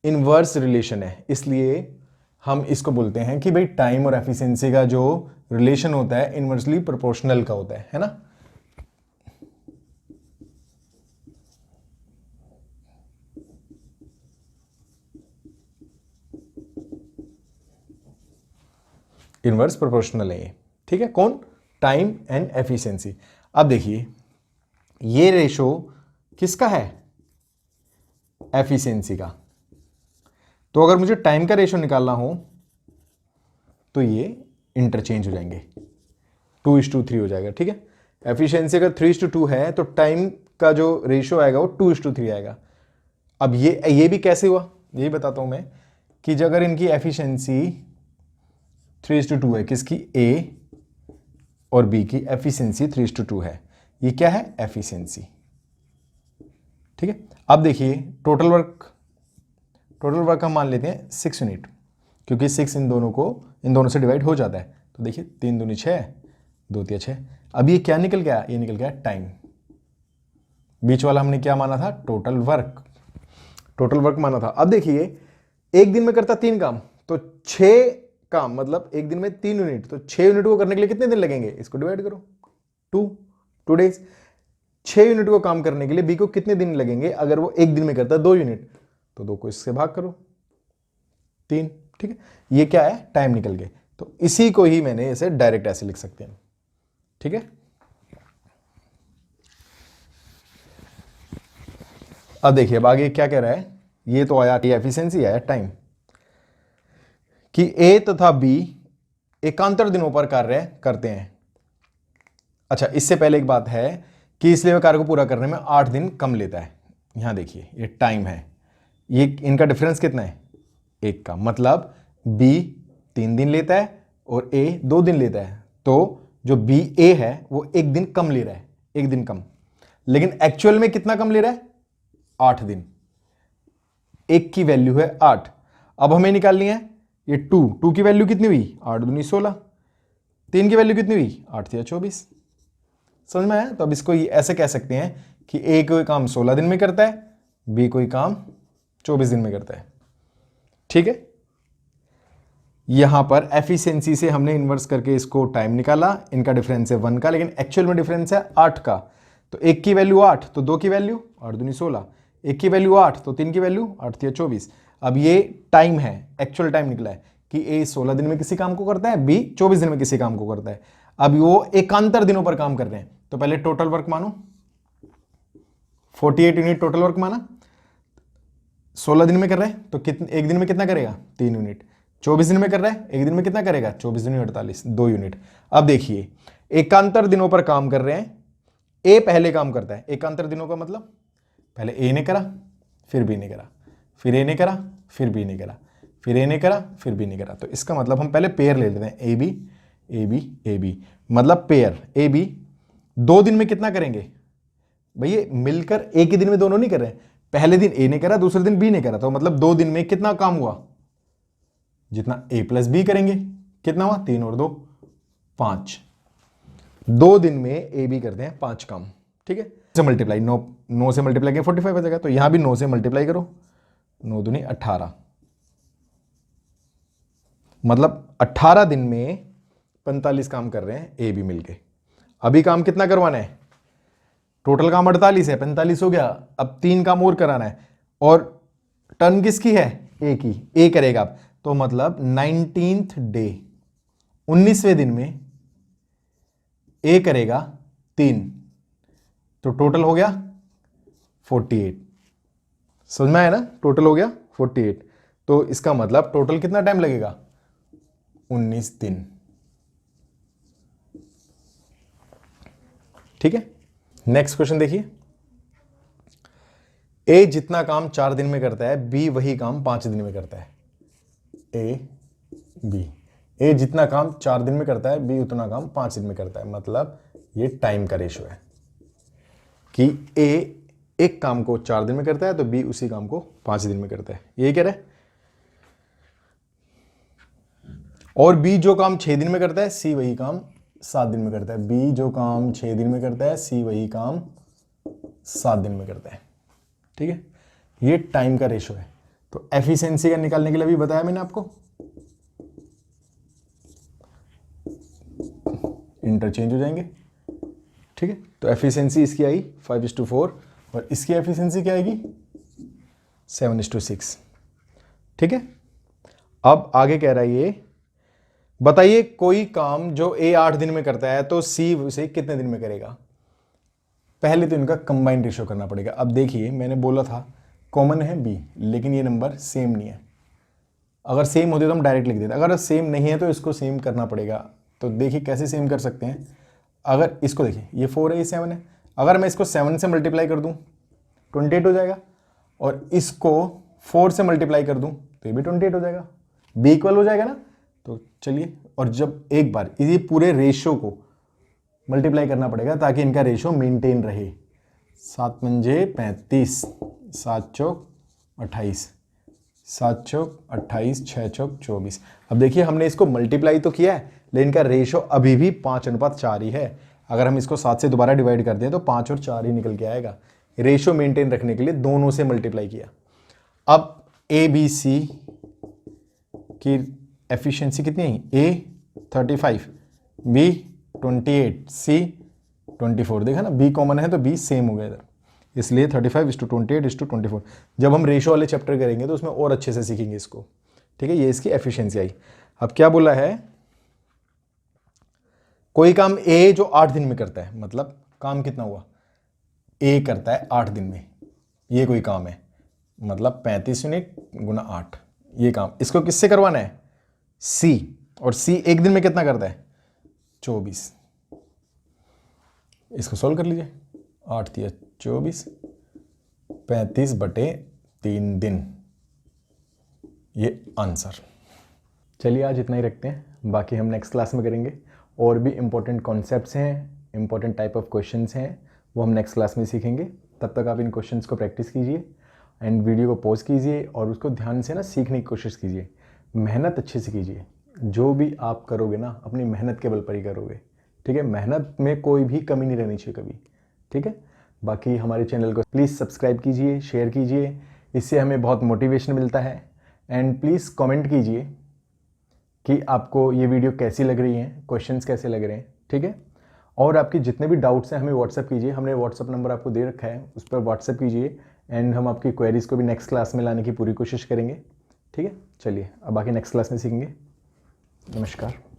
इनवर्स रिलेशन है, इसलिए हम इसको बोलते हैं कि भाई टाइम और एफिशिएंसी का जो रिलेशन होता है इनवर्सली प्रोपोर्शनल का होता है ना। इनवर्स प्रोपोर्शनल है ये। ठीक है, कौन? Time and efficiency. अब देखिए ये रेशो किसका है? एफिशिएंसी का। तो अगर मुझे टाइम का रेशो निकालना हो तो ये इंटरचेंज हो जाएंगे, 2:3 हो जाएगा। ठीक है, एफिशिएंसी अगर 3:2 है तो टाइम का जो रेशो आएगा वो 2:3 आएगा। अब ये भी कैसे हुआ यही बताता हूं मैं, कि जब अगर इनकी एफिशिएंसी 3:2 है, किसकी? ए और बी की एफिशिएंसी 3:2 है, ये क्या है? एफिशिएंसी। ठीक है, अब देखिए टोटल वर्क हम मान लेते हैं 6 यूनिट, क्योंकि 6 इन दोनों से डिवाइड हो जाता है। तो देखिए 3 दूनी 6, 2 तिया 6। अब ये क्या निकल गया? ये निकल गया टाइम। बीच वाला हमने क्या माना था? टोटल वर्क माना था। अब देखिए एक दिन में करता 3 काम, तो 6 काम, मतलब एक दिन में 3 यूनिट, तो 6 यूनिट को करने के लिए कितने दिन लगेंगे? इसको डिवाइड करो 2 डेज। 6 यूनिट को काम करने के लिए बी को कितने दिन लगेंगे? अगर वो एक दिन में करता है 2 यूनिट, तो 2 को इससे भाग करो 3। ठीक है, ये क्या है? टाइम निकल गए। तो इसी को ही मैंने ऐसे डायरेक्ट ऐसे लिख सकते हैं। ठीक है, अब देखिए अब आगे क्या कह रहा है। ये तो आया एफिशिएंसी, आया टाइम, कि ए तथा बी एकांतर दिनों पर कार्य करते हैं। अच्छा, इससे पहले एक बात है कि इसलिए वह कार्य को पूरा करने में 8 दिन कम लेता है। यहां देखिए ये टाइम है, ये इनका डिफरेंस कितना है? 1 का। मतलब बी 3 दिन लेता है और ए 2 दिन लेता है, तो जो बी ए है वो 1 दिन कम ले रहा है, 1 दिन कम। लेकिन एक्चुअल में कितना कम ले रहा है? 8 दिन। एक की वैल्यू है 8। अब हमें निकालनी है ये 2 की वैल्यू कितनी हुई? 8 दूनी 16। 3 की वैल्यू कितनी हुई? 8 तिया 24। समझ में आया? तो अब इसको ऐसे कह सकते हैं कि ए कोई काम 16 दिन में करता है, बी कोई काम 24 दिन में करता है। ठीक है, यहां पर एफिशिएंसी से हमने इन्वर्स करके इसको टाइम निकाला, इनका डिफरेंस है 1 का, लेकिन एक्चुअल में डिफरेंस है 8 का। तो 1 की वैल्यू 8, तो 2 की वैल्यू 8 दूनी 16, 1 की वैल्यू 8, तो 3 की वैल्यू 8 तिया 24। अब ये टाइम है, एक्चुअल टाइम निकला है कि ए 16 दिन में किसी काम को करता है, बी 24 दिन में किसी काम को करता है। अब वो एकांतर दिनों पर काम कर रहे हैं, तो पहले टोटल वर्क मानो, 48 यूनिट टोटल वर्क माना। 16 दिन में कर रहे हैं तो एक दिन में कितना करेगा? 3 यूनिट। 24 दिन में कर रहा है, एक दिन में कितना करेगा? 24 दिन 48, 2 यूनिट। अब देखिए एकांतर दिनों पर काम कर रहे हैं, ए पहले काम करता है। एकांतर दिनों का मतलब पहले ए ने करा, फिर बी ने करा, फिर ए ने करा, फिर बी ने करा, फिर ए ने करा, फिर बी ने करा। तो इसका मतलब हम पहले पेयर ले लेते हैं, A B A B A B, मतलब पेयर ए बी 2 दिन में कितना करेंगे? भैया मिलकर एक ही दिन में दोनों नहीं कर रहे हैं, पहले दिन ए ने करा, दूसरे दिन बी ने करा, तो मतलब 2 दिन में कितना काम हुआ? जितना ए प्लस बी करेंगे। कितना हुआ? 3 और 2 5। 2 दिन में ए बी करते हैं 5 काम। ठीक है, से मल्टीप्लाई 9 से मल्टीप्लाई करें 45 हो जाएगा, तो यहां भी 9 से मल्टीप्लाई करो, 9 दूनी 18, मतलब 18 दिन में 45 काम कर रहे हैं ए बी मिलके। अभी काम कितना करवाना है? टोटल काम 48 है, 45 हो गया, अब 3 काम और कराना है। और टर्न किसकी है? ए की, ए करेगा आप, तो मतलब 19th डे, 19वें दिन में ए करेगा 3, तो टोटल हो गया 48। समझ में आया ना, टोटल हो गया 48। तो इसका मतलब टोटल कितना टाइम लगेगा, 19 दिन। ठीक है, नेक्स्ट क्वेश्चन देखिए। ए जितना काम 4 दिन में करता है, बी वही काम 5 दिन में करता है। ए जितना काम 4 दिन में करता है, बी उतना काम 5 दिन में करता है। मतलब ये टाइम का रेशो है कि ए एक काम को 4 दिन में करता है तो बी उसी काम को 5 दिन में करता है, यही कह रहा है। और बी जो काम 6 दिन में करता है, सी वही काम 7 दिन में करता है। बी जो काम 6 दिन में करता है, सी वही काम 7 दिन में करता है। ठीक है, ये टाइम का रेशो है। तो एफिशिएंसी का निकालने के लिए भी बताया मैंने आपको, इंटरचेंज हो जाएंगे। ठीक है, तो एफिशिएंसी इसकी आई 5:4 और इसकी एफिशिएंसी क्या आएगी 7:6। ठीक है, अब आगे कह रहा है ये, बताइए कोई काम जो ए 8 दिन में करता है तो सी उसे कितने दिन में करेगा। पहले तो इनका कंबाइंड रेशो करना पड़ेगा। अब देखिए मैंने बोला था कॉमन है बी, लेकिन ये नंबर सेम नहीं है। अगर सेम होते तो हम डायरेक्ट लिख देते, अगर सेम नहीं है तो इसको सेम करना पड़ेगा। तो देखिए कैसे सेम कर सकते हैं। अगर इसको देखिए, ये 4 है, ये 7 है, अगर मैं इसको 7 से मल्टीप्लाई कर दूं 28 हो जाएगा, और इसको 4 से मल्टीप्लाई कर दूं तो ये भी 28 हो जाएगा, बी इक्वल हो जाएगा ना। तो चलिए, और जब एक बार इसी पूरे रेशो को मल्टीप्लाई करना पड़ेगा ताकि इनका रेशो मेंटेन रहे। 7 पंजे 35, 7 चौक 28, 7 चौक 28, 6 चौक 24। अब देखिए हमने इसको मल्टीप्लाई तो किया है, लेकिन इनका रेशो अभी भी 5:4 ही है। अगर हम इसको 7 से दोबारा डिवाइड कर दें तो 5 और 4 ही निकल के आएगा। रेशो मेंटेन रखने के लिए दोनों से मल्टीप्लाई किया। अब ए बी सी की एफिशिएंसी कितनी है, ए 35, बी 28, सी 24। देखा ना, बी कॉमन है तो बी सेम हो गया इधर, इसलिए 35:28:24। जब हम रेशो वाले चैप्टर करेंगे तो उसमें और अच्छे से सीखेंगे इसको। ठीक है, ये इसकी एफिशिएंसी आई। अब क्या बोला है, कोई काम ए जो 8 दिन में करता है, मतलब काम कितना हुआ, ए करता है 8 दिन में, ये कोई काम है, मतलब 35 यूनिट गुना 8, ये काम इसको किससे करवाना है, सी। और सी एक दिन में कितना करता है 24। इसको सॉल्व कर लीजिए, 8 × 24, 35/3 दिन, ये आंसर। चलिए आज इतना ही रखते हैं, बाकी हम नेक्स्ट क्लास में करेंगे। और भी इंपॉर्टेंट कॉन्सेप्ट्स हैं, इंपॉर्टेंट टाइप ऑफ क्वेश्चंस हैं, वो हम नेक्स्ट क्लास में सीखेंगे। तब तक आप इन क्वेश्चंस को प्रैक्टिस कीजिए एंड वीडियो को पॉज कीजिए और उसको ध्यान से ना सीखने की कोशिश कीजिए। मेहनत अच्छे से कीजिए, जो भी आप करोगे ना अपनी मेहनत के बल पर ही करोगे। ठीक है, मेहनत में कोई भी कमी नहीं रहनी चाहिए कभी। ठीक है, बाकी हमारे चैनल को प्लीज़ सब्सक्राइब कीजिए, शेयर कीजिए, इससे हमें बहुत मोटिवेशन मिलता है। एंड प्लीज़ कमेंट कीजिए कि आपको ये वीडियो कैसी लग रही है, क्वेश्चंस कैसे लग रहे हैं। ठीक है, और आपके जितने भी डाउट्स हैं हमें व्हाट्सअप कीजिए, हमने व्हाट्सअप नंबर आपको दे रखा है, उस पर व्हाट्सअप कीजिए एंड हम आपकी क्वेरीज को भी नेक्स्ट क्लास में लाने की पूरी कोशिश करेंगे। ठीक है, चलिए अब बाकी नेक्स्ट क्लास में सीखेंगे। नमस्कार।